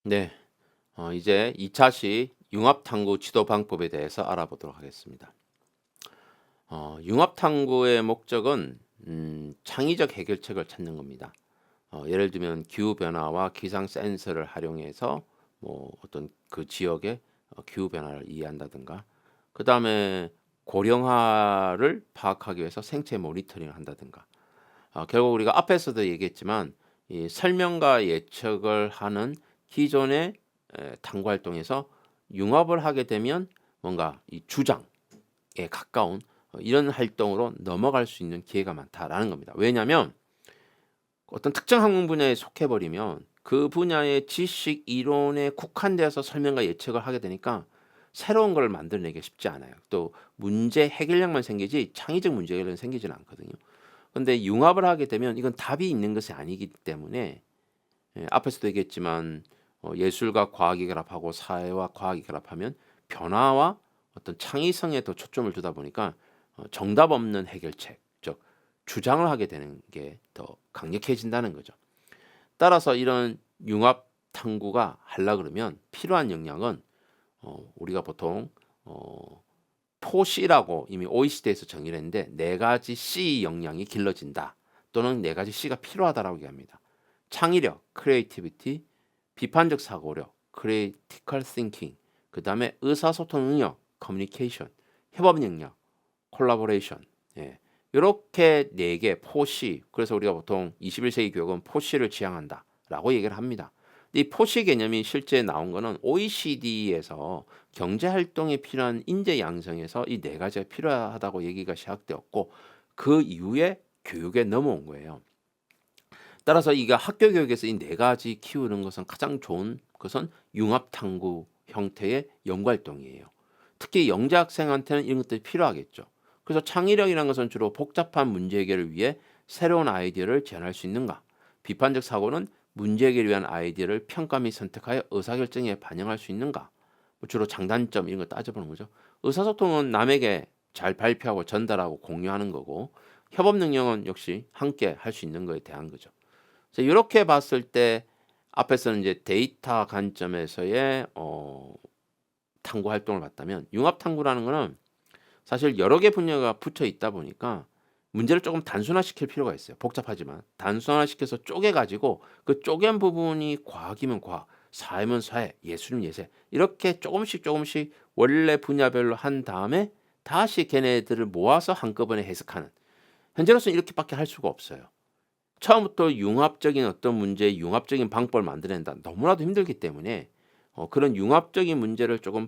네. 이제 2차시 융합탐구 지도 방법에 대해서 알아보도록 하겠습니다. 융합탐구의 목적은 창의적 해결책을 찾는 겁니다. 예를 들면 기후 변화와 기상 센서를 활용해서 뭐 어떤 그 지역의 기후 변화를 이해한다든가, 그다음에 고령화를 파악하기 위해서 생체 모니터링을 한다든가, 결국 우리가 앞에서도 얘기했지만 이 설명과 예측을 하는 기존의 탐구 활동에서 융합을 하게 되면 뭔가 이 주장에 가까운 이런 활동으로 넘어갈 수 있는 기회가 많다라는 겁니다. 왜냐하면 어떤 특정 학문 분야에 속해 버리면 그 분야의 지식 이론에 국한돼서 설명과 예측을 하게 되니까 새로운 걸 만들어내기 쉽지 않아요. 또 문제 해결력만 생기지 창의적 문제 해결은 생기지는 않거든요. 근데 융합을 하게 되면 이건 답이 있는 것이 아니기 때문에, 앞에서도 얘기했지만 예술과 과학이 결합하고 사회와 과학이 결합하면 변화와 어떤 창의성에 더 초점을 두다 보니까 정답 없는 해결책, 즉 주장을 하게 되는 게 더 강력해진다는 거죠. 따라서 이런 융합 탐구가 하려 그러면 필요한 역량은 우리가 보통 포C라고 이미 OECD에서 정의를 했는데, 네 가지 C 역량이 길러진다 또는 네 가지 C가 필요하다라고 얘기합니다. 창의력, creativity, 비판적 사고력, critical thinking, 그 다음에 의사소통 능력, communication, 협업 능력, collaboration. 예. 이렇게 네 개 포C. 그래서 우리가 보통 21세기 교육은 포C를 지향한다라고 얘기를 합니다. 이 포시 개념이 실제 나온 거는 OECD에서 경제 활동에 필요한 인재 양성에서 이 네 가지가 필요하다고 얘기가 시작되었고, 그 이후에 교육에 넘어온 거예요. 따라서 이게 학교 교육에서 이 네 가지 키우는 것은 가장 좋은 것은 융합 탐구 형태의 연구 활동이에요. 특히 영재 학생한테는 이런 것들이 필요하겠죠. 그래서 창의력이라는 것은 주로 복잡한 문제 해결을 위해 새로운 아이디어를 제안할 수 있는가? 비판적 사고는 문제 해결을 위한 아이디어를 평가 및 선택하여 의사결정에 반영할 수 있는가? 뭐 주로 장단점 이런 거 따져보는 거죠. 의사소통은 남에게 잘 발표하고 전달하고 공유하는 거고, 협업 능력은 역시 함께 할 수 있는 거에 대한 거죠. 그래서 이렇게 봤을 때 앞에서는 이제 데이터 관점에서의 탐구 활동을 봤다면, 융합 탐구라는 거는 사실 여러 개 분야가 붙어 있다 보니까 문제를 조금 단순화시킬 필요가 있어요. 복잡하지만 단순화시켜서 쪼개 가지고 그 쪼갠 부분이 과학이면 과학, 사회면 사회, 예술이면 예술, 이렇게 조금씩 조금씩 원래 분야별로 한 다음에 다시 걔네들을 모아서 한꺼번에 해석하는, 현재로서는 이렇게밖에 할 수가 없어요. 처음부터 융합적인 어떤 문제의 융합적인 방법을 만들어낸다, 너무나도 힘들기 때문에 그런 융합적인 문제를 조금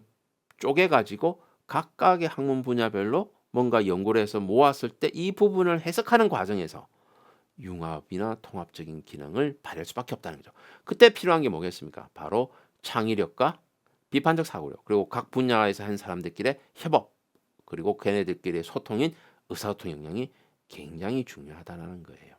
쪼개 가지고 각각의 학문 분야별로 뭔가 연구를 해서 모았을 때 이 부분을 해석하는 과정에서 융합이나 통합적인 기능을 발휘할 수밖에 없다는 거죠. 그때 필요한 게 뭐겠습니까? 바로 창의력과 비판적 사고력, 그리고 각 분야에서 한 사람들끼리의 협업, 그리고 걔네들끼리의 소통인 의사소통 역량이 굉장히 중요하다는 거예요.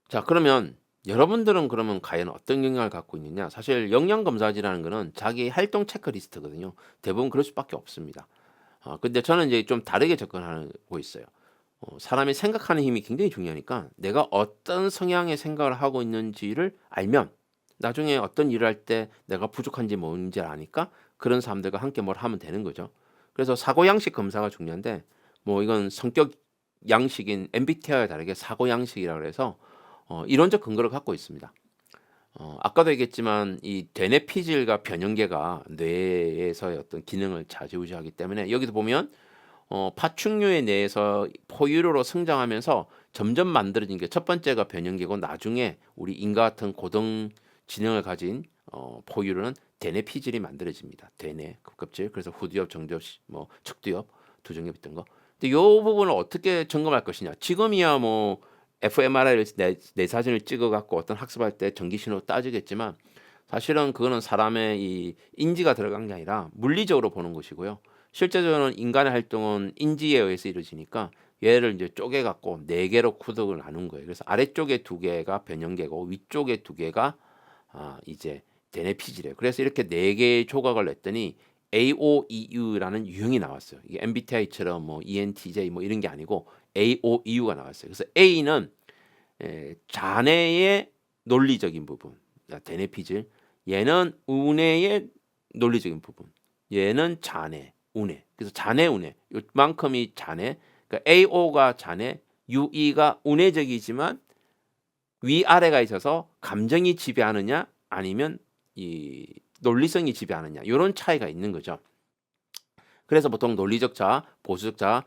자, 그러면 여러분들은 그러면 과연 어떤 역량을 갖고 있느냐? 사실 역량 검사지라는 거는 자기 활동 체크리스트거든요. 대부분 그럴 수밖에 없습니다. 근데 저는 이제 좀 다르게 접근하고 있어요. 사람이 생각하는 힘이 굉장히 중요하니까 내가 어떤 성향의 생각을 하고 있는지를 알면 나중에 어떤 일을 할 때 내가 부족한지 뭔지를 아니까 그런 사람들과 함께 뭘 하면 되는 거죠. 그래서 사고 양식 검사가 중요한데, 뭐 이건 성격 양식인 MBTI와 다르게 사고 양식이라 그래서 이론적 근거를 갖고 있습니다. 아까도 얘기했지만 이 대뇌피질과 변형계가 뇌에서의 어떤 기능을 좌지우지하기 때문에, 여기도 보면 파충류의 뇌에서 포유류로 성장하면서 점점 만들어진 게 첫 번째가 변형계고, 나중에 우리 인과 같은 고등 지능을 가진 포유류는 대뇌피질이 만들어집니다. 대뇌, 급껍질, 그래서 후두엽, 정두엽, 뭐 측두엽, 두정엽 있던 거. 근데 이 부분을 어떻게 점검할 것이냐? 지금이야 뭐 fMRI를 내 사진을 찍어 갖고 어떤 학습할 때 전기 신호 따지겠지만, 사실은 그거는 사람의 이 인지가 들어간 게 아니라 물리적으로 보는 것이고요. 실제적으로는 인간의 활동은 인지에 의해서 이루어지니까 얘를 이제 쪼개 갖고 네 개로 구독을 나눈 거예요. 그래서 아래쪽에 두 개가 변형계고 위쪽에 두 개가 이제 대뇌피질이에요. 그래서 이렇게 네 개의 조각을 냈더니 AOEU라는 유형이 나왔어요. 이게 MBTI처럼 뭐 ENTJ 뭐 이런 게 아니고 AOEU가 나왔어요. 그래서 A는 잔해의 논리적인 부분, 대뇌피질. 얘는 운해의 논리적인 부분. 얘는 잔해, 운해. 그래서 잔해, 운해. 요만큼이 잔해. 그러니까 AO가 잔해, UE가 운해적이지만 위아래가 있어서 감정이 지배하느냐 아니면 이 논리성이 지배하느냐 이런 차이가 있는 거죠. 그래서 보통 논리적 자, 보수적 자,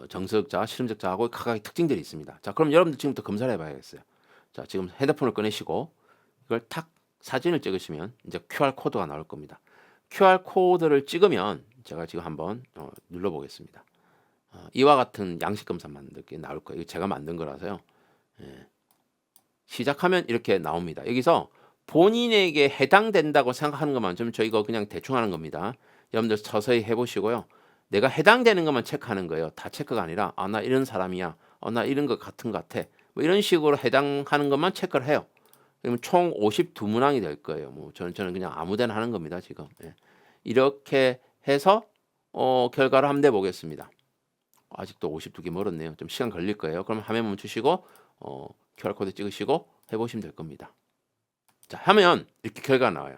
정서적 자, 실험적 자하고 각각의 특징들이 있습니다. 자, 그럼 여러분들 지금부터 검사를 해봐야겠어요. 자, 지금 핸드폰을 꺼내시고 이걸 탁 사진을 찍으시면 이제 QR 코드가 나올 겁니다. QR 코드를 찍으면 제가 지금 한번 눌러보겠습니다. 이와 같은 양식 검사 만들게 나올 거예요. 이거 제가 만든 거라서요. 예. 시작하면 이렇게 나옵니다. 여기서 본인에게 해당된다고 생각하는 것만 좀 저희가 그냥 대충 하는 겁니다. 여러분들 서서히 해보시고요. 내가 해당되는 것만 체크하는 거예요. 다 체크가 아니라 나 이런 사람이야. 나 이런 것 같은 것 같아. 뭐 이런 식으로 해당하는 것만 체크를 해요. 그러면 총 52문항이 될 거예요. 뭐 저는 그냥 아무데나 하는 겁니다. 지금. 예. 이렇게 해서 결과를 한번 내보겠습니다. 아직도 52개 멀었네요. 좀 시간 걸릴 거예요. 그럼 화면 멈추시고 QR코드 찍으시고 해보시면 될 겁니다. 자, 하면 이렇게 결과가 나와요.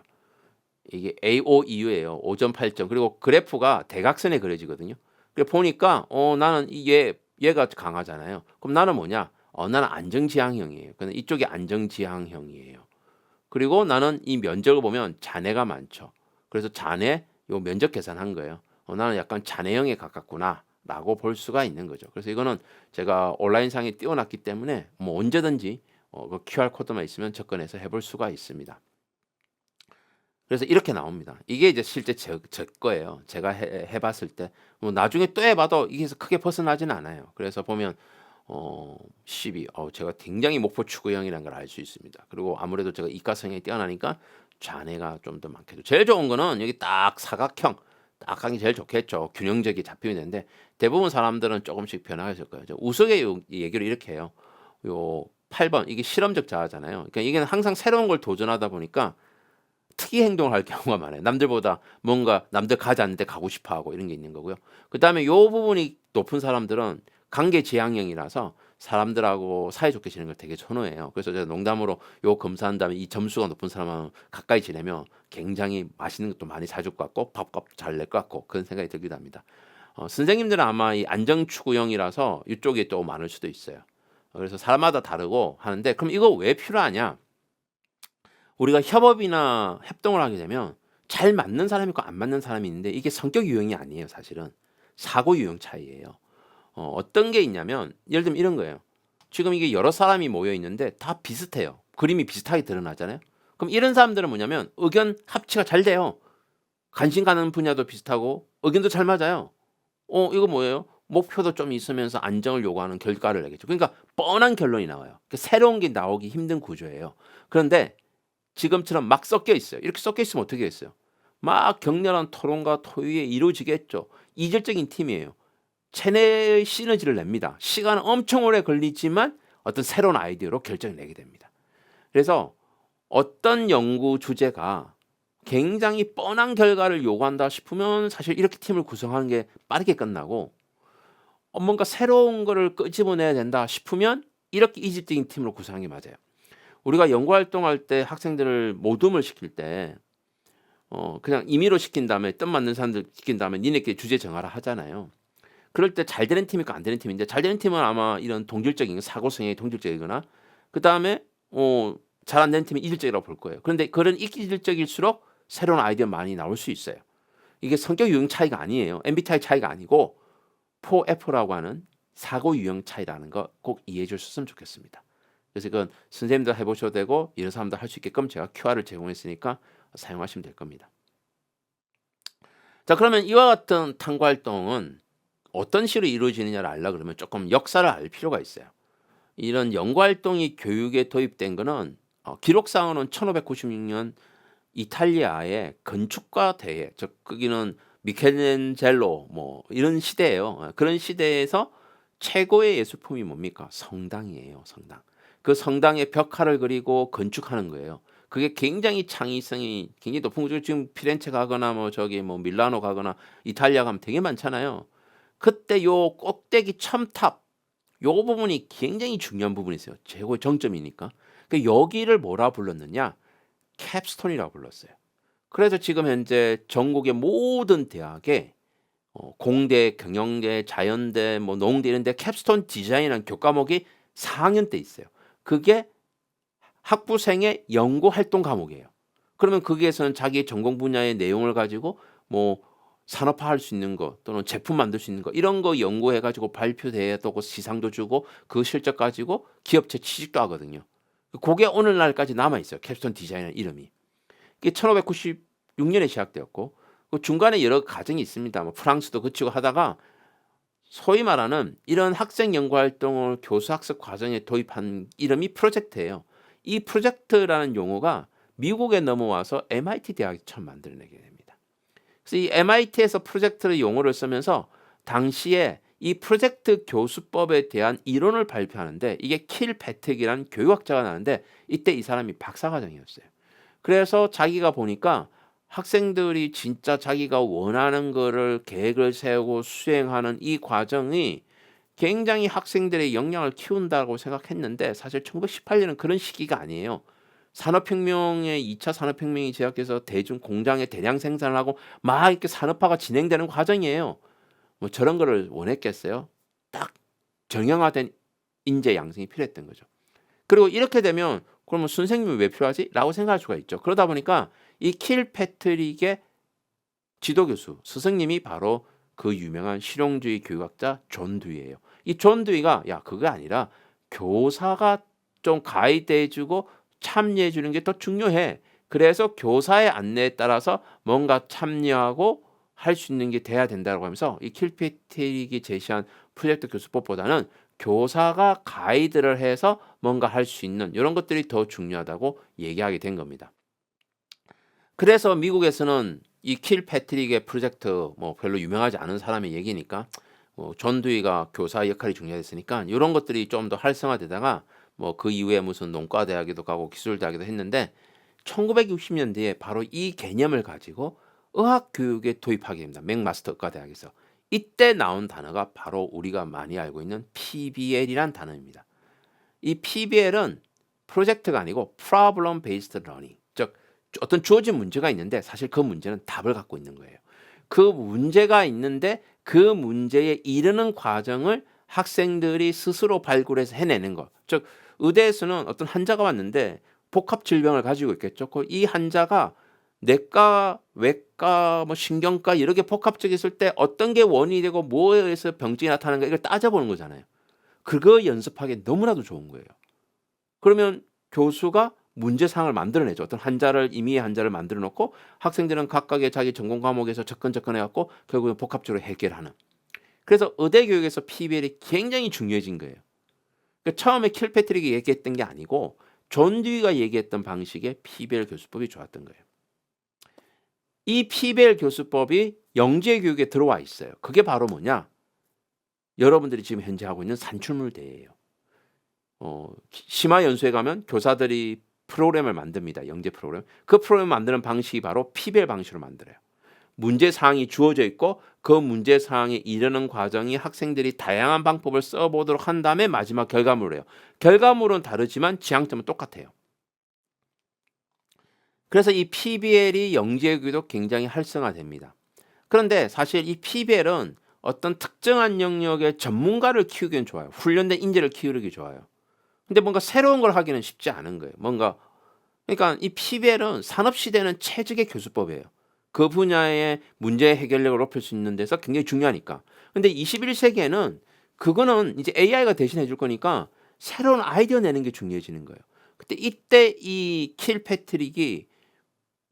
이게 AOEU예요. 5점, 8점. 그리고 그래프가 대각선에 그려지거든요. 그래 보니까 나는 얘가 강하잖아요. 그럼 나는 뭐냐? 나는 안정지향형이에요. 근데 이쪽이 안정지향형이에요. 그리고 나는 이 면적을 보면 잔해가 많죠. 그래서 잔해 요 면적 계산한 거예요. 나는 약간 잔해형에 가깝구나 라고 볼 수가 있는 거죠. 그래서 이거는 제가 온라인상에 띄워놨기 때문에 뭐 언제든지 그 QR코드만 있으면 접근해서 해볼 수가 있습니다. 그래서 이렇게 나옵니다. 이게 이제 실제 제 거예요. 제가 해봤을 때 뭐 나중에 또 해봐도 이게 크게 벗어나지는 않아요. 그래서 보면 12 제가 굉장히 목표 추구형이라는 걸 알 수 있습니다. 그리고 아무래도 제가 이과성에 뛰어나니까 잔해가 좀 더 많겠죠. 제일 좋은 거는 여기 딱 사각형 딱 하기 제일 좋겠죠. 균형적이 잡히면 되는데 대부분 사람들은 조금씩 변화했을 거예요. 우석의 얘기를 이렇게 해요. 요 8번 이게 실험적 자아잖아요. 그러니까 이게 항상 새로운 걸 도전하다 보니까 특이 행동을 할 경우가 많아요. 남들보다 뭔가 남들 가지 않는데 가고 싶어하고 이런 게 있는 거고요. 그 다음에 요 부분이 높은 사람들은 관계지향형이라서 사람들하고 사이좋게 지내는 걸 되게 선호해요. 그래서 제가 농담으로 요 검사한 다음에 이 점수가 높은 사람하고 가까이 지내면 굉장히 맛있는 것도 많이 사줄 것 같고 밥값 잘 낼 것 같고 그런 생각이 들기도 합니다. 선생님들은 아마 이 안정추구형이라서 이쪽에 또 많을 수도 있어요. 그래서 사람마다 다르고 하는데 그럼 이거 왜 필요하냐? 우리가 협업이나 협동을 하게 되면 잘 맞는 사람이 있고 안 맞는 사람이 있는데 이게 성격 유형이 아니에요. 사실은 사고 유형 차이예요. 어떤 게 있냐면 예를 들면 이런 거예요. 지금 이게 여러 사람이 모여 있는데 다 비슷해요. 그림이 비슷하게 드러나잖아요. 그럼 이런 사람들은 뭐냐면 의견 합치가 잘 돼요. 관심 가는 분야도 비슷하고 의견도 잘 맞아요. 이거 뭐예요? 목표도 좀 있으면서 안정을 요구하는 결과를 내겠죠. 그러니까 뻔한 결론이 나와요. 그러니까 새로운 게 나오기 힘든 구조예요. 그런데 지금처럼 막 섞여 있어요. 이렇게 섞여 있으면 어떻게 했어요? 막 격렬한 토론과 토의에 이루어지겠죠. 이질적인 팀이에요. 체내의 시너지를 냅니다. 시간은 엄청 오래 걸리지만 어떤 새로운 아이디어로 결정을 내게 됩니다. 그래서 어떤 연구 주제가 굉장히 뻔한 결과를 요구한다 싶으면 사실 이렇게 팀을 구성하는 게 빠르게 끝나고 뭔가 새로운 거를 끄집어내야 된다 싶으면 이렇게 이질적인 팀으로 구성하는 게 맞아요. 우리가 연구 활동할 때 학생들을 모둠을 시킬 때 그냥 임의로 시킨 다음에 뜻 맞는 사람들 시킨 다음에 니네끼리 주제 정하라 하잖아요. 그럴 때 잘 되는 팀이 있고 안 되는 팀인데 잘 되는 팀은 아마 이런 동질적인 사고 성향이 동질적이거나 그 다음에 잘 안 되는 팀이 이질적이라고 볼 거예요. 그런데 그런 이질적일수록 새로운 아이디어 많이 나올 수 있어요. 이게 성격 유형 차이가 아니에요. MBTI 차이가 아니고 4F라고 하는 사고 유형 차이라는 거 꼭 이해해 주셨으면 좋겠습니다. 그래서 이건 선생님들 해보셔도 되고 이런 사람들 할 수 있게끔 제가 QR을 제공했으니까 사용하시면 될 겁니다. 자, 그러면 이와 같은 탐구 활동은 어떤 식으로 이루어지느냐를 알려 그러면 조금 역사를 알 필요가 있어요. 이런 연구 활동이 교육에 도입된 거는 기록상으로는 1596년 이탈리아의 건축가 대회, 즉 거기는 미켈란젤로 뭐 이런 시대예요. 그런 시대에서 최고의 예술품이 뭡니까? 성당이에요. 성당. 그 성당에 벽화를 그리고 건축하는 거예요. 그게 굉장히 창의성이 굉장히 높은 거죠. 지금 피렌체 가거나 뭐 저기 뭐 밀라노 가거나 이탈리아 가면 되게 많잖아요. 그때 요 꼭대기 첨탑 요 부분이 굉장히 중요한 부분이 있어요. 최고의 정점이니까. 여기를 뭐라 불렀느냐? 캡스톤이라고 불렀어요. 그래서 지금 현재 전국의 모든 대학에 공대, 경영대, 자연대, 뭐 농대 이런 데 캡스톤 디자인이라는 교과목이 4학년 때 있어요. 그게 학부생의 연구 활동 과목이에요. 그러면 거기에서는 자기 전공 분야의 내용을 가지고 뭐 산업화할 수 있는 거 또는 제품 만들 수 있는 거 이런 거 연구해 가지고 발표대회도 고 시상도 주고 그 실적 가지고 기업체 취직도 하거든요. 그게 오늘날까지 남아 있어요. 캡스톤 디자인이라는 이름이. 이게 1596년에 시작되었고 그 중간에 여러 과정이 있습니다. 뭐 프랑스도 거치고 하다가 소위 말하는 이런 학생 연구 활동을 교수 학습 과정에 도입한 이름이 프로젝트예요. 이 프로젝트라는 용어가 미국에 넘어와서 MIT 대학이 처음 만들어내게 됩니다. 그래서 이 MIT에서 프로젝트의 용어를 쓰면서 당시에 이 프로젝트 교수법에 대한 이론을 발표하는데 이게 킬패트릭이라는 교육학자가 나는데 이때 이 사람이 박사과정이었어요. 그래서 자기가 보니까 학생들이 진짜 자기가 원하는 거를 계획을 세우고 수행하는 이 과정이 굉장히 학생들의 역량을 키운다고 생각했는데 사실 1918년은 그런 시기가 아니에요. 산업혁명의 2차 산업혁명이 시작해서 대중 공장에 대량 생산을 하고 막 이렇게 산업화가 진행되는 과정이에요. 뭐 저런 거를 원했겠어요? 딱 정형화된 인재 양성이 필요했던 거죠. 그리고 이렇게 되면 그러면 선생님이 왜 필요하지? 라고 생각할 수가 있죠. 그러다 보니까 이 킬패트릭의 지도교수, 스승님이 바로 그 유명한 실용주의 교육학자 존 듀이예요. 이 존 듀이가 야 그게 아니라 교사가 좀 가이드해주고 참여해주는 게 더 중요해. 그래서 교사의 안내에 따라서 뭔가 참여하고 할 수 있는 게 돼야 된다고 하면서 이 킬패트릭이 제시한 프로젝트 교수법보다는 교사가 가이드를 해서 뭔가 할 수 있는 이런 것들이 더 중요하다고 얘기하게 된 겁니다. 그래서 미국에서는 이 킬패트릭의 프로젝트 뭐 별로 유명하지 않은 사람의 얘기니까 존 듀이가 교사 역할이 중요했으니까 이런 것들이 좀 더 활성화되다가 뭐 그 이후에 무슨 농과대학에도 가고 기술대학에도 했는데 1960년대에 바로 이 개념을 가지고 의학 교육에 도입하게 됩니다. 맥마스터 의과대학에서. 이때 나온 단어가 바로 우리가 많이 알고 있는 PBL이란 단어입니다. 이 PBL은 프로젝트가 아니고 Problem Based Learning, 즉 어떤 주어진 문제가 있는데 사실 그 문제는 답을 갖고 있는 거예요. 그 문제가 있는데 그 문제에 이르는 과정을 학생들이 스스로 발굴해서 해내는 것. 즉 의대에서는 어떤 환자가 왔는데 복합 질병을 가지고 있겠죠. 이 환자가 내과, 외과, 뭐 신경과 여러 개 복합적이 있을 때 어떤 게 원인이 되고 뭐에서 병증이 나타나는가 이걸 따져보는 거잖아요. 그거 연습하기 너무나도 좋은 거예요. 그러면 교수가 문제상을 만들어내죠. 어떤 임의의 환자를 만들어 놓고 학생들은 각각의 자기 전공 과목에서 접근해 갖고 결국은 복합적으로 해결하는. 그래서 의대 교육에서 PBL이 굉장히 중요해진 거예요. 그러니까 처음에 킬패트릭이 얘기했던 게 아니고 존 듀이가 얘기했던 방식의 PBL 교수법이 좋았던 거예요. 이 PBL 교수법이 영재 교육에 들어와 있어요. 그게 바로 뭐냐? 여러분들이 지금 현재 하고 있는 산출물대예요. 심화연수에 가면 교사들이 프로그램을 만듭니다. 영재 프로그램. 그 프로그램 만드는 방식이 바로 PBL 방식으로 만들어요. 문제사항이 주어져 있고 그 문제사항에 이르는 과정이 학생들이 다양한 방법을 써보도록 한 다음에 마지막 결과물을 해요. 결과물은 다르지만 지향점은 똑같아요. 그래서 이 PBL이 영재교육도 굉장히 활성화됩니다. 그런데 사실 이 PBL은 어떤 특정한 영역의 전문가를 키우기엔 좋아요. 훈련된 인재를 키우기 좋아요. 근데 뭔가 새로운 걸 하기는 쉽지 않은 거예요. 그러니까 이 PBL은 산업시대는 최적의 교수법이에요. 그 분야의 문제 해결력을 높일 수 있는 데서 굉장히 중요하니까. 근데 21세기에는 그거는 이제 AI가 대신해 줄 거니까 새로운 아이디어 내는 게 중요해지는 거예요. 근데 이때 이 킬패트릭이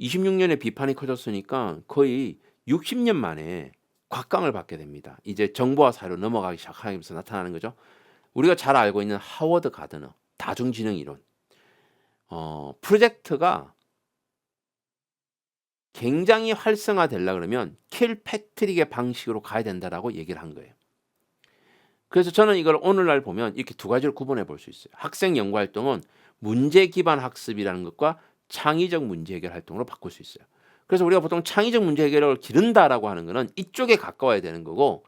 26년에 비판이 커졌으니까 거의 60년 만에 곽강을 받게 됩니다. 이제 정보화 사회로 넘어가기 시작하면서 나타나는 거죠. 우리가 잘 알고 있는 하워드 가드너 다중지능 이론. 프로젝트가 굉장히 활성화되려 그러면 킬패트릭의 방식으로 가야 된다라고 얘기를 한 거예요. 그래서 저는 이걸 오늘날 보면 이렇게 두 가지로 구분해 볼 수 있어요. 학생 연구 활동은 문제 기반 학습이라는 것과 창의적 문제 해결 활동으로 바꿀 수 있어요. 그래서 우리가 보통 창의적 문제 해결을 기른다라고 하는 거는 이쪽에 가까워야 되는 거고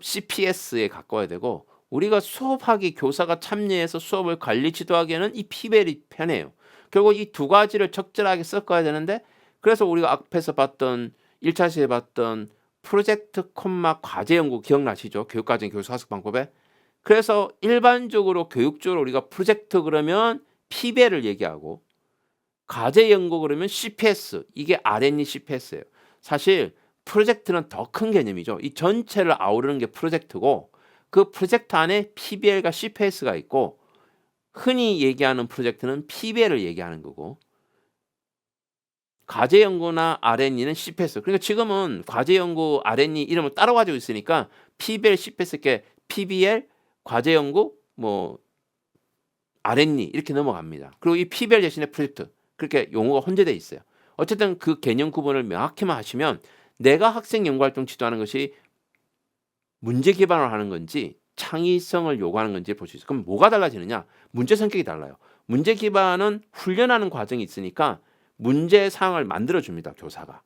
CPS에 가까워야 되고 우리가 수업하기 교사가 참여해서 수업을 관리 지도하기에는 이 PBL이 편해요. 결국 이 두 가지를 적절하게 섞어야 되는데 그래서 우리가 앞에서 봤던 1차 시에 봤던 프로젝트 콤마 과제 연구 기억나시죠? 교육과정 교수 학습 방법에. 그래서 일반적으로 교육적으로 우리가 프로젝트 그러면 PBL을 얘기하고 과제 연구 그러면 CPS 이게 R&E CPS예요. 사실 프로젝트는 더 큰 개념이죠. 이 전체를 아우르는 게 프로젝트고 그 프로젝트 안에 PBL과 CPS가 있고 흔히 얘기하는 프로젝트는 PBL을 얘기하는 거고 과제 연구나 R&E는 CPS. 그러니까 지금은 과제 연구 R&E 이름을 따로 가지고 있으니까 PBL, CPS 이렇게 PBL, 과제 연구, 뭐 R&E 이렇게 넘어갑니다. 그리고 이 PBL 대신에 프로젝트 그렇게 용어가 혼재되어 있어요. 어쨌든 그 개념 구분을 명확히만 하시면 내가 학생 연구활동 지도하는 것이 문제 기반으로 하는 건지 창의성을 요구하는 건지 볼 수 있어요. 그럼 뭐가 달라지느냐? 문제 성격이 달라요. 문제 기반은 훈련하는 과정이 있으니까 문제 사항을 만들어 줍니다. 교사가.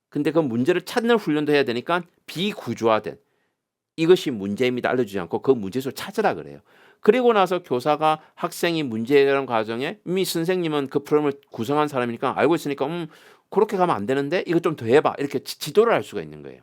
근데 그 문제를 찾는 훈련도 해야 되니까 비구조화된 이것이 문제입니다. 알려주지 않고 그 문제를 찾으라 그래요. 그리고 나서 교사가 학생이 문제 해결하는 과정에 이미 선생님은 그 프로그램을 구성한 사람이니까 알고 있으니까 그렇게 가면 안 되는데 이거 좀 더 해봐. 이렇게 지도를 할 수가 있는 거예요.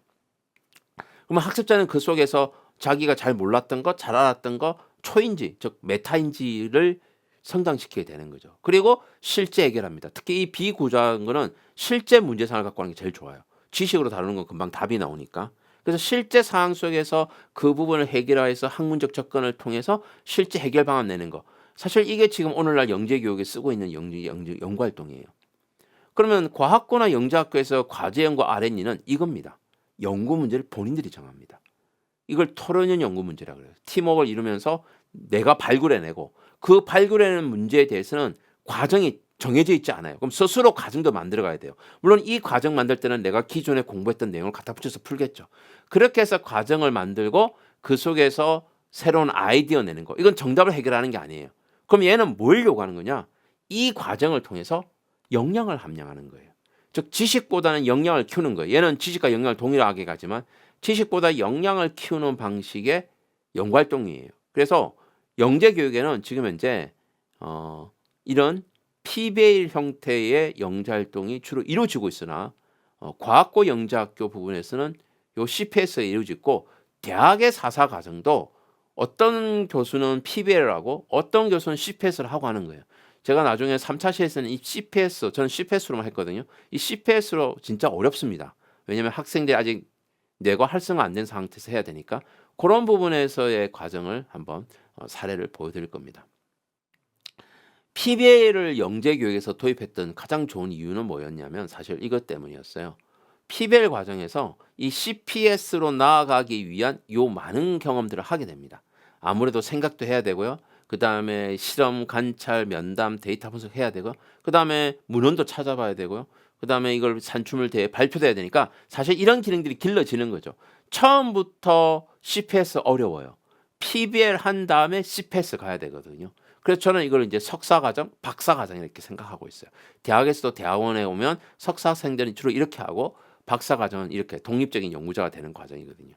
그러면 학습자는 그 속에서 자기가 잘 몰랐던 것, 잘 알았던 것, 초인지, 즉 메타인지를 성장시키게 되는 거죠. 그리고 실제 해결합니다. 특히 이 비구조화한 거는 실제 문제 상황을 갖고 하는 게 제일 좋아요. 지식으로 다루는 건 금방 답이 나오니까. 그래서 실제 상황 속에서 그 부분을 해결해서 학문적 접근을 통해서 실제 해결 방안 내는 거. 사실 이게 지금 오늘날 영재교육에 쓰고 있는 연구활동이에요. 그러면 과학고나 영재학교에서 과제 연구 R&E는 이겁니다. 연구 문제를 본인들이 정합니다. 이걸 토론형 연구 문제라고 그래요. 팀워크를 이루면서 내가 발굴해내고 그 발굴해낸 문제에 대해서는 과정이 정해져 있지 않아요. 그럼 스스로 과정도 만들어 가야 돼요. 물론 이 과정 만들 때는 내가 기존에 공부했던 내용을 갖다 붙여서 풀겠죠. 그렇게 해서 과정을 만들고 그 속에서 새로운 아이디어 내는 거. 이건 정답을 해결하는 게 아니에요. 그럼 얘는 뭘 요구하는 거냐? 이 과정을 통해서 역량을 함양하는 거예요. 즉 지식보다는 역량을 키우는 거예요. 얘는 지식과 역량을 동일하게 가지만 지식보다 역량을 키우는 방식의 연구활동이에요. 그래서 영재교육에는 지금 현재 이런 PBL 형태의 영재활동이 주로 이루어지고 있으나 과학고 영재학교 부분에서는 요 CPS에 이루어지고 있고 대학의 4사 과정도 어떤 교수는 PBL을 하고 어떤 교수는 CPS를 하고 하는 거예요. 제가 나중에 3차 시에서는 이 CPS, 저는 CPS로만 했거든요. 이 CPS로 진짜 어렵습니다. 왜냐하면 학생들이 아직 뇌가 활성화 안 된 상태에서 해야 되니까 그런 부분에서의 과정을 한번 사례를 보여드릴 겁니다. PBL을 영재교육에서 도입했던 가장 좋은 이유는 뭐였냐면 사실 이것 때문이었어요. PBL 과정에서 이 CPS로 나아가기 위한 요 많은 경험들을 하게 됩니다. 아무래도 생각도 해야 되고요. 그 다음에 실험, 관찰, 면담, 데이터 분석해야 되고요. 그 다음에 문헌도 찾아봐야 되고요. 그 다음에 이걸 산출물 대회 발표도 해야 되니까 사실 이런 기능들이 길러지는 거죠. 처음부터 CPS 어려워요. PBL 한 다음에 CPS 가야 되거든요. 그래서 저는 이걸 이제 석사과정, 박사과정 이렇게 생각하고 있어요. 대학에서도 대학원에 오면 석사생들은 주로 이렇게 하고 박사과정은 이렇게 독립적인 연구자가 되는 과정이거든요.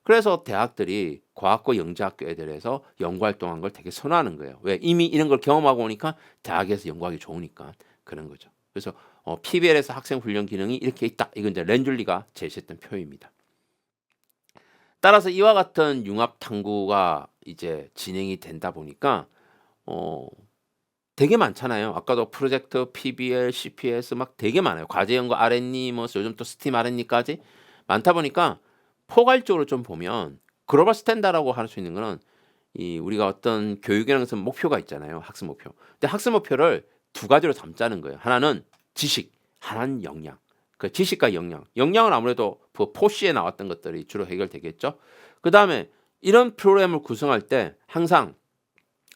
그래서 대학들이 과학고 영재학교 애들에서 연구활동한 걸 되게 선호하는 거예요. 왜? 이미 이런 걸 경험하고 오니까 대학에서 연구하기 좋으니까 그런 거죠. 그래서 PBL에서 학생 훈련 기능이 이렇게 있다. 이건 이제 렌줄리가 제시했던 표입니다. 따라서 이와 같은 융합 탐구가 이제 진행이 된다 보니까 되게 많잖아요. 아까도 프로젝트, PBL, CPS 막 되게 많아요. 과제 연구 R&E 뭐 요즘 또 스팀 R&E까지 많다 보니까 포괄적으로 좀 보면 글로벌 스탠다라고 할 수 있는 거는 이 우리가 어떤 교육이라는 것은 목표가 있잖아요. 학습 목표. 근데 학습 목표를 두 가지로 담자는 거예요. 하나는 지식, 하나는 역량. 그 지식과 역량. 역량은 아무래도 그 포시에 나왔던 것들이 주로 해결되겠죠. 그 다음에 이런 프로그램을 구성할 때 항상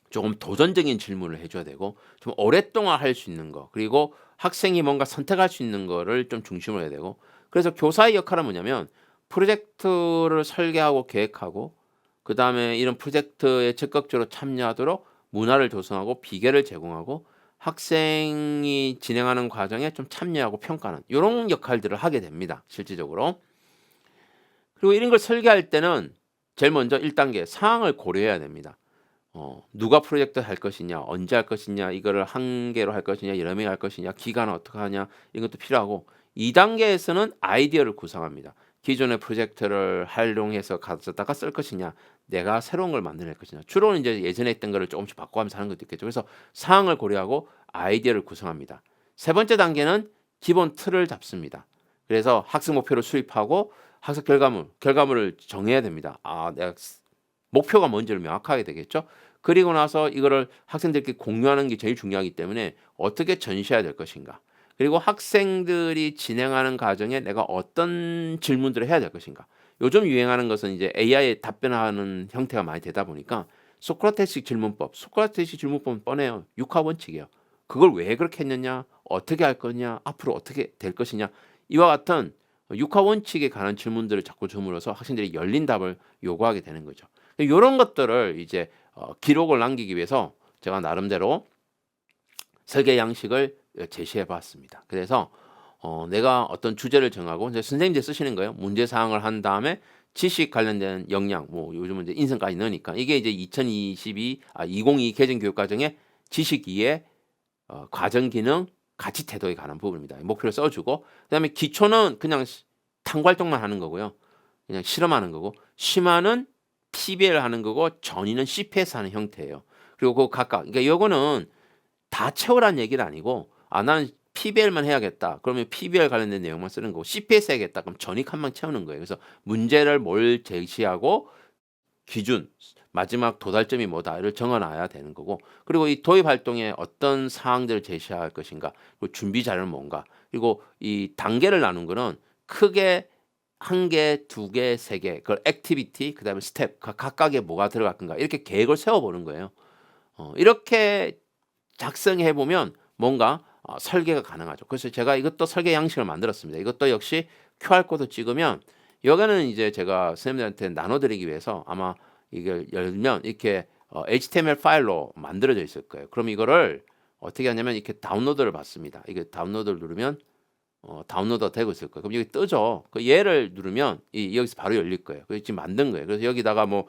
조금 도전적인 질문을 해줘야 되고 좀 오랫동안 할 수 있는 거 그리고 학생이 뭔가 선택할 수 있는 거를 좀 중심으로 해야 되고 그래서 교사의 역할은 뭐냐면 프로젝트를 설계하고 계획하고 그 다음에 이런 프로젝트에 적극적으로 참여하도록 문화를 조성하고 비결을 제공하고 학생이 진행하는 과정에 좀 참여하고 평가하는 이런 역할들을 하게 됩니다. 실질적으로. 그리고 이런 걸 설계할 때는 제일 먼저 1단계 상황을 고려해야 됩니다. 누가 프로젝트 할 것이냐, 언제 할 것이냐, 이거를 한 개로 할 것이냐, 여러 명이 할 것이냐, 기간은 어떻게 하냐, 이런 것도 필요하고 2단계에서는 아이디어를 구상합니다. 기존의 프로젝트를 활용해서 가져다가 쓸 것이냐, 내가 새로운 걸 만들어낼 것이냐. 주로는 이제 예전에 했던 거를 조금씩 바꿔가면서 하는 것도 있겠죠. 그래서 상황을 고려하고 아이디어를 구성합니다. 세 번째 단계는 기본 틀을 잡습니다. 그래서 학습 목표를 수립하고 학습 결과물을 정해야 됩니다. 내가 목표가 뭔지를 명확하게 되겠죠. 그리고 나서 이거를 학생들끼리 공유하는 게 제일 중요하기 때문에 어떻게 전시해야 될 것인가. 그리고 학생들이 진행하는 과정에 내가 어떤 질문들을 해야 될 것인가. 요즘 유행하는 것은 이제 AI에 답변하는 형태가 많이 되다 보니까 소크라테스식 질문법은 뻔해요. 육하 원칙이에요. 그걸 왜 그렇게 했느냐, 어떻게 할 거냐, 앞으로 어떻게 될 것이냐. 이와 같은 육하 원칙에 관한 질문들을 자꾸 줌으로써 학생들이 열린 답을 요구하게 되는 거죠. 이런 것들을 이제 기록을 남기기 위해서 제가 나름대로 설계 양식을 제시해 봤습니다. 그래서 내가 어떤 주제를 정하고 이제 선생님들 쓰시는 거예요. 문제 사항을 한 다음에 지식 관련된 역량, 뭐 요즘은 이제 인성까지 넣으니까 이게 이제 2022 개정 교육 과정의 지식 2의 과정 기능, 가치 태도에 관한 부분입니다. 목표를 써주고 그다음에 기초는 그냥 탐구 활동만 하는 거고요. 그냥 실험하는 거고 심화는 PBL 하는 거고 전이는 CPS 하는 형태예요. 그리고 그 각각 그러니까 요거는 다 채우라는 얘기는 아니고 나는 PBL만 해야겠다. 그러면 PBL 관련된 내용만 쓰는 거고 CPS 해야겠다. 그럼 전이 칸만 채우는 거예요. 그래서 문제를 뭘 제시하고 기준 마지막 도달점이 뭐다를 정해놔야 되는 거고 그리고 이 도입 활동에 어떤 사항들을 제시할 것인가 그리고 준비 자료는 뭔가 그리고 이 단계를 나눈 거는 크게 1개, 2개, 3개 그걸 액티비티 그다음에 스텝 각각에 뭐가 들어갈 건가 이렇게 계획을 세워보는 거예요. 이렇게 작성해 보면 뭔가 설계가 가능하죠. 그래서 제가 이것도 설계 양식을 만들었습니다. 이것도 역시 QR코드 찍으면 여기는 이제 제가 선생님들한테 나눠드리기 위해서 아마 이걸 열면 이렇게 HTML 파일로 만들어져 있을 거예요. 그럼 이거를 어떻게 하냐면 이렇게 다운로드를 받습니다. 이게 다운로드를 누르면 다운로드가 되고 있을 거예요. 그럼 여기 뜨죠. 그 얘를 누르면 여기서 바로 열릴 거예요. 그래서 지금 만든 거예요. 그래서 여기다가 뭐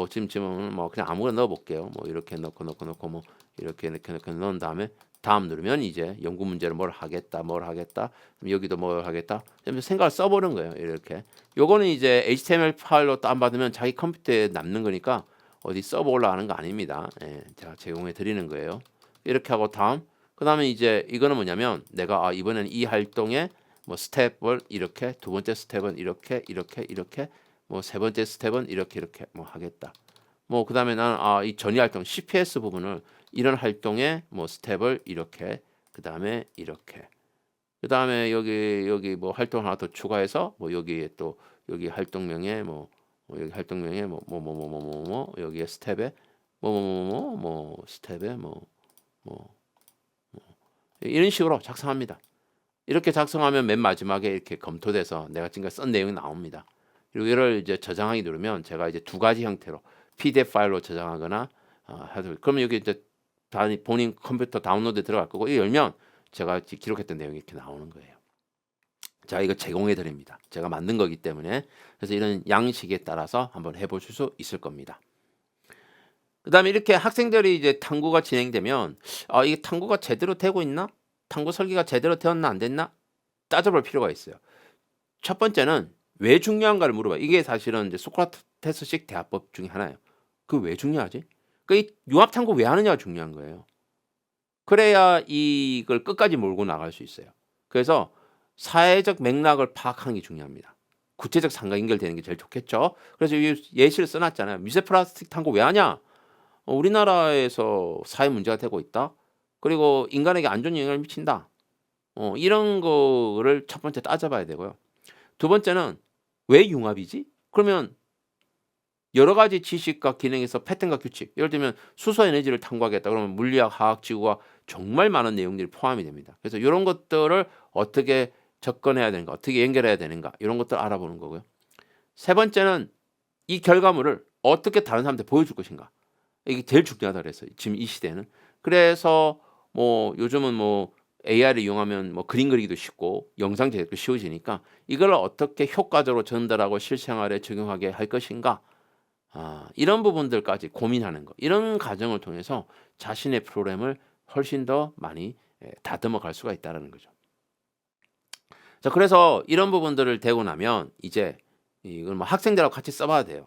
지금 뭐 그냥 아무거나 넣어볼게요. 뭐 이렇게 넣고 뭐 이렇게 넣은 다음에 다음 누르면 이제 연구 문제를 뭘 하겠다. 그럼 여기도 뭘 하겠다. 생각을 써보는 거예요. 이렇게. 요거는 이제 HTML 파일로 다운받으면 자기 컴퓨터에 남는 거니까 어디 서버 올라가는 거 아닙니다. 예, 제가 제공해 드리는 거예요. 이렇게 하고 다음 그 다음에 이제 이거는 뭐냐면 내가 이번에는 이 활동에 뭐 스텝을 이렇게 두 번째 스텝은 이렇게 뭐 세 번째 스텝은 이렇게 뭐 하겠다. 뭐 그 다음에 나는 이 전이 활동 CPS 부분을 이런 활동에 뭐 스텝을 이렇게 그 다음에 이렇게 그 다음에 여기 뭐 활동 하나 더 추가해서 뭐 여기에 또 여기 활동명에 여기 활동명에 여기에 스텝에 스텝에 이런 식으로 작성합니다. 이렇게 작성하면 맨 마지막에 이렇게 검토돼서 내가 지금까지 쓴 내용이 나옵니다. 그리고 이를 이제 저장하기 누르면 제가 이제 두 가지 형태로 PDF 파일로 저장하거나 그러면 여기 이제 본인 컴퓨터 다운로드 들어갈 거고 이거 열면 제가 기록했던 내용이 이렇게 나오는 거예요. 자, 이거 제공해 드립니다. 제가 만든 거기 때문에 그래서 이런 양식에 따라서 한번 해보실 수 있을 겁니다. 그 다음에 이렇게 학생들이 이제 탐구가 진행되면 이게 탐구가 제대로 되고 있나? 탐구 설계가 제대로 되었나 안 됐나? 따져볼 필요가 있어요. 첫 번째는 왜 중요한가를 물어봐. 이게 사실은 이제 소크라테스식 대화법 중에 하나예요. 그 왜 중요하지? 이 융합 탐구 왜 하느냐가 중요한 거예요. 그래야 이걸 끝까지 몰고 나갈 수 있어요. 그래서 사회적 맥락을 파악하는 게 중요합니다. 구체적 상과 연결되는 게 제일 좋겠죠. 그래서 이 예시를 써놨잖아요. 미세 플라스틱 탐구 왜 하냐? 우리나라에서 사회 문제가 되고 있다. 그리고 인간에게 안 좋은 영향을 미친다. 이런 거를 첫 번째 따져봐야 되고요. 두 번째는 왜 융합이지? 그러면 여러 가지 지식과 기능에서 패턴과 규칙. 예를 들면 수소 에너지를 탐구하겠다. 그러면 물리학, 화학, 지구와 정말 많은 내용들이 포함이 됩니다. 그래서 이런 것들을 어떻게 접근해야 되는가, 어떻게 연결해야 되는가 이런 것들을 알아보는 거고요. 세 번째는 이 결과물을 어떻게 다른 사람한테 보여줄 것인가. 이게 제일 중요하다 그랬어요. 지금 이 시대는. 그래서 뭐 요즘은 뭐 AI를 이용하면 뭐 그림 그리기도 쉽고 영상 제작도 쉬워지니까 이걸 어떻게 효과적으로 전달하고 실생활에 적용하게 할 것인가 이런 부분들까지 고민하는 거. 이런 과정을 통해서 자신의 프로그램을 훨씬 더 많이 다듬어 갈 수가 있다는 거죠. 자, 그래서 이런 부분들을 되고 나면 이제 이걸 뭐 학생들하고 같이 써봐야 돼요.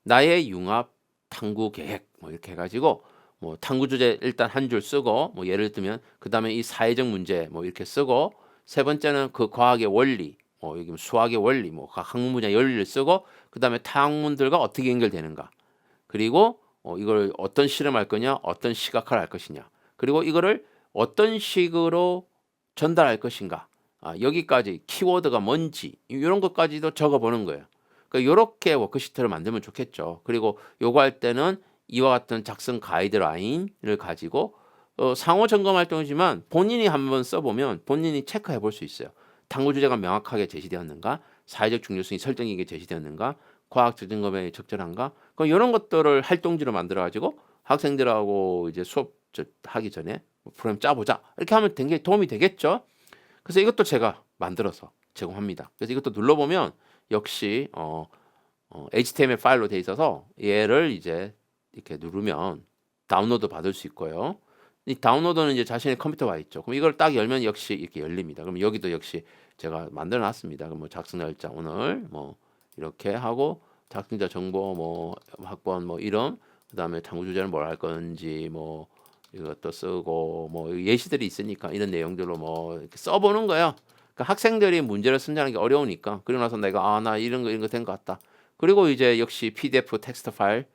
나의 융합 탐구 계획 뭐 이렇게 해가지고 뭐 탐구 주제 일단 한 줄 쓰고 뭐 예를 들면 그 다음에 이 사회적 문제 뭐 이렇게 쓰고 세 번째는 그 과학의 원리 뭐 여기 수학의 원리 뭐 각 학문 분야 원리를 쓰고 그 다음에 타학문들과 어떻게 연결되는가 그리고 이걸 어떤 실험할 거냐 어떤 시각화를 할 것이냐 그리고 이거를 어떤 식으로 전달할 것인가 여기까지 키워드가 뭔지 이런 것까지도 적어보는 거예요. 그러니까 요렇게 워크시트를 만들면 좋겠죠. 그리고 요거 할 때는 이와 같은 작성 가이드라인을 가지고 상호 점검 활동이지만 본인이 한번 써보면 본인이 체크해 볼 수 있어요. 탐구 주제가 명확하게 제시되었는가, 사회적 중요성이 설정이게 제시되었는가, 과학적 증거에 적절한가, 그럼 이런 것들을 활동지로 만들어 가지고 학생들하고 이제 수업 하기 전에 프로그램 짜보자 이렇게 하면 굉장히 도움이 되겠죠. 그래서 이것도 제가 만들어서 제공합니다. 그래서 이것도 눌러보면 역시 HTML 파일로 돼 있어서 얘를 이제 이렇게 누르면 다운로드 받을 수 있고요. 이 다운로드는 이제 자신의 컴퓨터에 와 있죠. 그럼 이걸 딱 열면 역시 이렇게 열립니다. 그럼 여기도 역시 제가 만들어 놨습니다. 그럼 뭐 작성 날짜 오늘 뭐 이렇게 하고 작성자 정보 뭐 학번 뭐 이름 그다음에 탐구 주제는 뭘 할 건지 뭐 이것도 쓰고 뭐 예시들이 있으니까 이런 내용들로 뭐 이렇게 써보는 거예요. 그러니까 학생들이 문제를 쓴다는 게 어려우니까 그리고 나서 내가 나 이런 거 된 것 같다. 그리고 이제 역시 PDF 텍스트 파일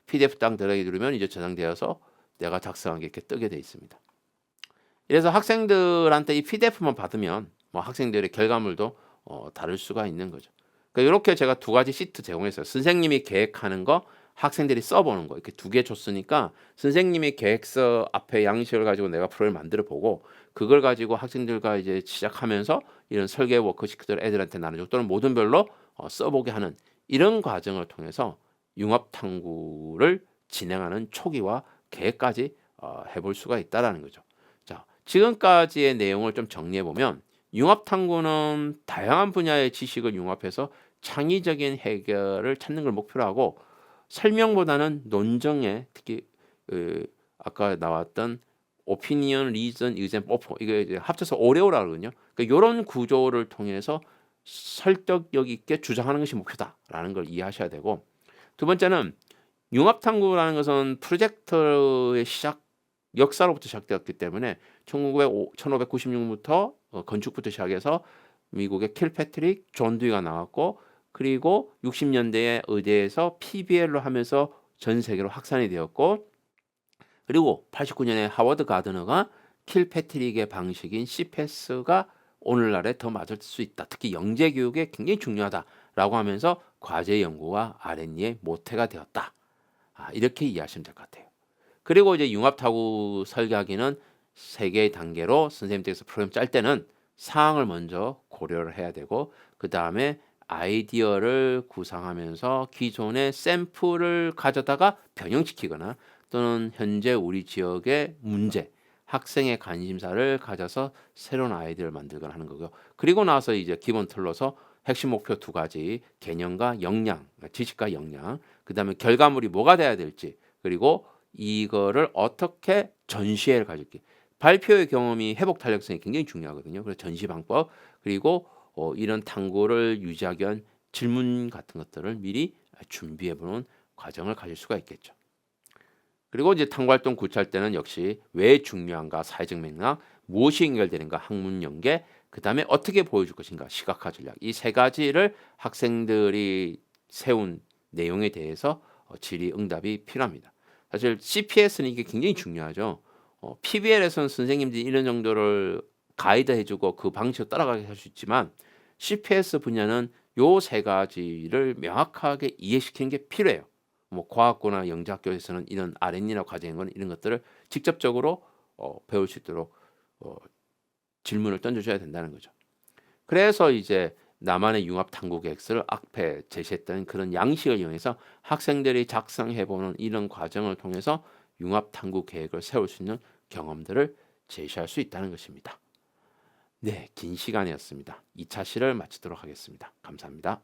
PDF 땅 들어가게 누르면 이제 저장되어서 내가 작성한 게 이렇게 뜨게 돼 있습니다. 이래서 학생들한테 이 PDF만 받으면 뭐 학생들의 결과물도 다룰 수가 있는 거죠. 그러니까 이렇게 제가 두 가지 시트 제공했어요. 선생님이 계획하는 거, 학생들이 써보는 거 이렇게 두 개 줬으니까 선생님이 계획서 앞에 양식을 가지고 내가 프로를 만들어 보고 그걸 가지고 학생들과 이제 시작하면서 이런 설계 워크시트를 애들한테 나눠주고 또는 모든별로 써보게 하는 이런 과정을 통해서 융합 탐구를 진행하는 초기와 계획까지 해볼 수가 있다라는 거죠. 자, 지금까지의 내용을 좀 정리해 보면 융합 탐구는 다양한 분야의 지식을 융합해서 창의적인 해결을 찾는 걸 목표로 하고 설명보다는 논정에 특히 아까 나왔던 오피니언, 리전, example, 이게 이제 합쳐서 오레오라 그러거든요. 그러니까 이런 구조를 통해서 설득력 있게 주장하는 것이 목표다라는 걸 이해하셔야 되고 두 번째는 융합 탐구라는 것은 프로젝트의 시작 역사로부터 시작되었기 때문에 1596년부터 건축부터 시작해서 미국의 킬패트릭, 존 듀이가 나왔고 그리고 60년대에 의대에서 PBL로 하면서 전 세계로 확산이 되었고 그리고 89년에 하워드 가드너가 킬패트릭의 방식인 CPS가 오늘날에 더 맞을 수 있다. 특히 영재 교육에 굉장히 중요하다라고 하면서 과제 연구와 R&D의 모태가 되었다. 이렇게 이해하시면 될 것 같아요. 그리고 이제 융합타구 설계하기는 세 개의 단계로 선생님께서 프로그램 짤 때는 사항을 먼저 고려를 해야 되고 그 다음에 아이디어를 구상하면서 기존의 샘플을 가져다가 변형시키거나 또는 현재 우리 지역의 문제, 학생의 관심사를 가져서 새로운 아이디어를 만들거나 하는 거고요. 그리고 나서 이제 기본 틀로서 핵심 목표 두 가지 개념과 역량, 지식과 역량, 그 다음에 결과물이 뭐가 돼야 될지 그리고 이거를 어떻게 전시회를 가질지 발표의 경험이 회복 탄력성이 굉장히 중요하거든요. 그래서 전시 방법 그리고 이런 탐구를 유지하기 위한 질문 같은 것들을 미리 준비해 보는 과정을 가질 수가 있겠죠. 그리고 이제 탐구 활동 구체할 때는 역시 왜 중요한가 사회적 맥락 무엇이 연결되는가 학문 연계 그 다음에 어떻게 보여줄 것인가 시각화 전략 이 세 가지를 학생들이 세운 내용에 대해서 질의응답이 필요합니다. 사실 CPS는 이게 굉장히 중요하죠. PBL에서는 선생님들이 이런 정도를 가이드 해주고 그 방식으로 따라가게 할 수 있지만 CPS 분야는 요 세 가지를 명확하게 이해시키는 게 필요해요. 뭐 과학고나 영재학교에서는 이런 R&D나 과제인 이런 것들을 직접적으로 배울 수 있도록 질문을 던져줘야 된다는 거죠. 그래서 이제 나만의 융합 탐구 계획서를 앞에 제시했던 그런 양식을 이용해서 학생들이 작성해보는 이런 과정을 통해서 융합 탐구 계획을 세울 수 있는 경험들을 제시할 수 있다는 것입니다. 네, 긴 시간이었습니다. 2차 시를 마치도록 하겠습니다. 감사합니다.